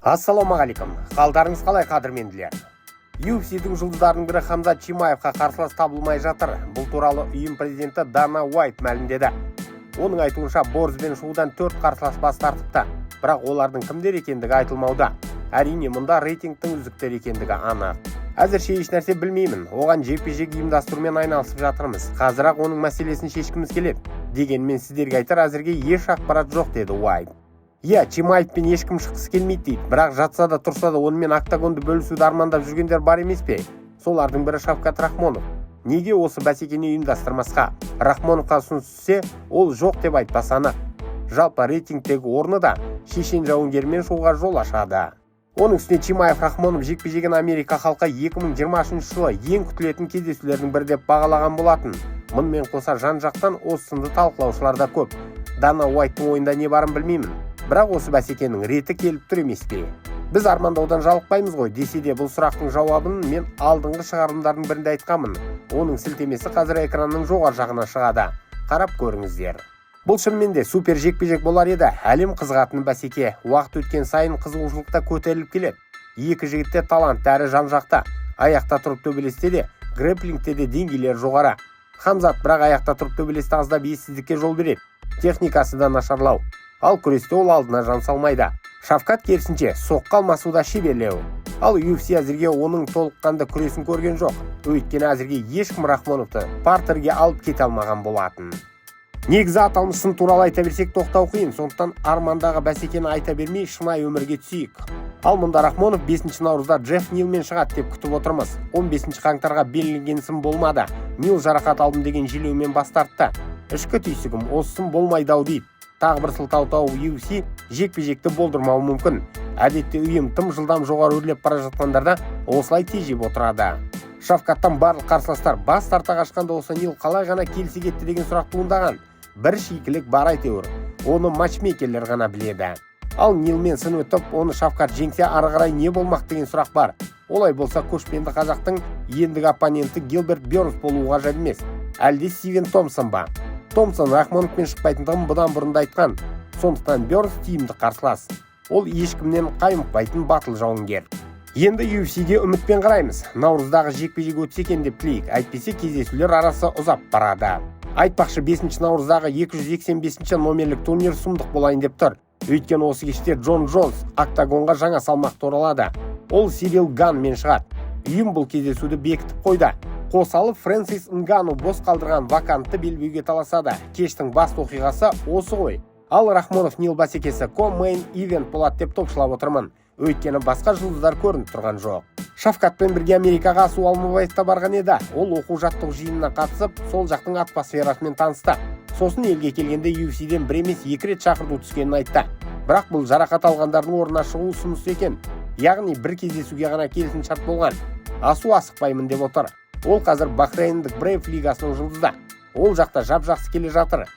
Ассалаумағалейкум. Қалдарыңыз қалай, қадірменділер? UFC-дің жұлдыздарының бірі Хамзат Чимаевқа қарсылас табылмай жатыр. Бұл туралы ұйым президенті Дана Уайт мәлімдеді. Оның айтуынша борызбен шығудан 4 қарсылас бас тартыпты. Бірақ олардың кімдер екендігі айтылмауда. Әрине, мұнда рейтингтің үздіктер екендігі анық. Әзірше еш нәрсе білмеймін. Оған жекпе-жек ұйымдастырумен айналысып жатырмыз. Қазір-ақ оның мәселесін шешкіміз келеді. Дегенмен сіздерге айтар, әзірге еш ақпарат жоқ, деді Уайт. Чимаевпен ешкім шыққысы келмейді дейді. Бірақ жатса да тұрса да онымен октагонды бөлісуді армандап жүргендер бар емес пе? Солардың бірі Шавкат Рахмонов. Неге осы бәсекені ұйымдастырмасқа? Рахмоновқа ұсыныс түссе, ол жоқ деп айтпас анық. Жалпы рейтингтегі орны да шешен жауынгермен шығуға жол ашады. Оның үстіне Чимаев Рахмонов жекпе-жегін Америка халқы 2023 жылы ең күтілетін кездесулердің бірі деп бағалаған болатын. Мұнымен қоса жан-жақтан осы сынды талқылаушылар да көп. Дана Уайттың ойында не барын білмеймін. Бірақ осы бәсекенің реті келіп тұр емес пе? Біз армандаудан жалықпаймыз ғой, десе де бұл сұрақтың жауабын мен алдыңғы шығарылымдардың бірінде айтқанмын. Оның сілтемесі қазір экранның жоғары жағына шығады. Қарап көріңіздер. Бұл шынымен де супер жекпе-жек болар еді. Әлем қызығатын бәсеке. Уақыт өткен сайын қызығушылықта көтеріліп келеді. Екі жігітте талант әрі жан-жақта. Аяқта тұрып төбелесте де, грэпплингте де деңгейлер жоғары. Хамзат бірақ аяқта тұрып төбелесте аздап ессіздікке жол береді. Техникасы да нашарлау. Ал күресте ол алдына жан салмайды. Шавкат керісінше соққы алмасуда шеберлеу. Ал UFC әзірге оның толыққанды күресін көрген жоқ. Өйткені әзірге ешкім Рахмоновты партерге алып кете алмаған болатын. Негізі аталмыш сын туралы айта берсек тоқтау қиын, сондықтан армандағы бәсекені айта бермей шынайы өмірге түсейік. Ал мұнда Рахмонов 5 наурызда Джефф Нилмен шығады деп күтіп отырмыз. 15 қаңтарға белгіленген сын болмады. Нил жарақат алдым деген желеумен бас тартты. Ішкі түйсігім осы сын болмайды-ау дейді. Тағы бір сылтау тауып UFC жекпе-жекті болдырмауы мүмкін. Әдетте ұйым тым жылдам жоғары өрлеп бара жатқандарда осылай тежеп отырады. Шавкаттан барлық қарсыластар бас тарта қашқанда осы Нил қалай ғана келсе кетті деген сұрақ туындаған. Бір шикілік бар әйтеуір. Оны матчмейкерлер ғана біледі. Ал Нилмен сын өтіп, оны Шавкат жеңсе ары қарай не болмақ деген сұрақ бар. Олай болса көшпенді қазақтың ендігі оппоненті Гилберт Бёрнс болуға ғажап емес. Әлде Стивен Томпсон ба? Томпсон Рахмоновпен шықпайтындығын бұдан бұрында айтқан. Сондықтан Бёрнс тиімді қарсылас. Ол ешкімнен қаймықпайтын батыл жауынгер. Енді UFC-ге үмітпен қараймыз. Наурыздағы жекпе-жек өтсе екен деп тілейік. Әйтпесе кездесулер арасы ұзап барады. Айтпақшы 5 наурыздағы 285 номерлік турнир сұмдық болайын деп тұр. Өйткені осы кеште Джон Джонс октагонға жаңа салмақ оралады. Ол Сирил Ганнмен шығады. Ұйым бұл кездесуді бекітіп қойды. Қосалы Фрэнсис Нгану бос қалдырған вакантты белбеуге таласады. Кештің басты оқиғасы осы ғой. Ал Рахмонов Нил бәсекесі Co-Main Event болады деп топшылап отырмын. Өйткені басқа жұлдыздар көрініп тұрған жоқ. Шавкатпен бірге Америкаға Асу Алмабаевта барған еді. Ол оқу-жаттығу жиынына қатысып, сол жақтың атмосферасымен танысты. Сосын елге келгенде UFC-ден бір емес 2 рет шақырту түскенін айтты. Бірақ бұл жарақат алғандардың орнына шығу ұсынысы екен. Яғни бір кездесуге ғана келісімшарт болған. Асу асықпаймын деп отыр. Ол қазір Бахрейндік Брейв лигасының жұлдызда. Ол жақта жап-жақсы келе жатыр.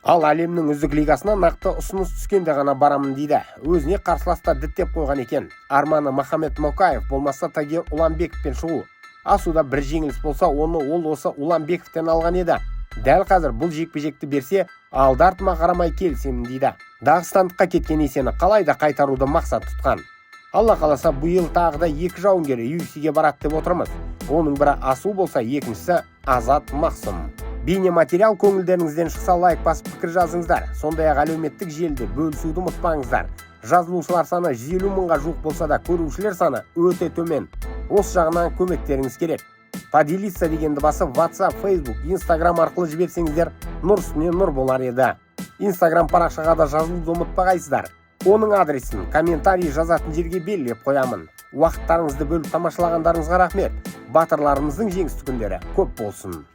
Ал әлемнің үздік лигасына нақты ұсыныс түскенде ғана барамын дейді. Өзіне қарсыласта діттеп қойған екен. Арманы Махамед Мокаев болмаса Тагир Уланбековпен шығу. Асуда бір жеңіліс болса, оны ол осы Уланбековтен алған еді. Дәл қазір бұл жекпе-жекті берсе, алды-артыма қарамай келісемін дейді. Дағыстандыққа кеткен есені қалайда қайтаруды мақсат тұтқан. Алла қаласа бұйыл тағы да 2 жауынгер UFC-ге барады деп отырмыз. Оның бірі Асу болса, екіншісі Азат Мақсым. Бейнематериал көңілдеріңізден шықса лайк басып пікір жазыңыздар. Сондай-ақ әлеуметтік желіде бөлісуді ұмытпаңыздар. Жазылушылар саны 150 мыңға жуық болса да көрушілер саны өте төмен. Осы жағынан көмектеріңіз керек. Поделиться дегенді басып WhatsApp, Facebook, Instagram арқылы жіберсеңіздер, нұр үстіне нұр болар еді. Instagram парақшаға да жазылуды ұмытпағайсыздар. Оның адресін комментарий жазатын жерге белгілеп қоямын. Уақыттарыңызды бөліп тамашалағандарыңызға рахмет. Батырларымыздың жеңісті күндері көп болсын.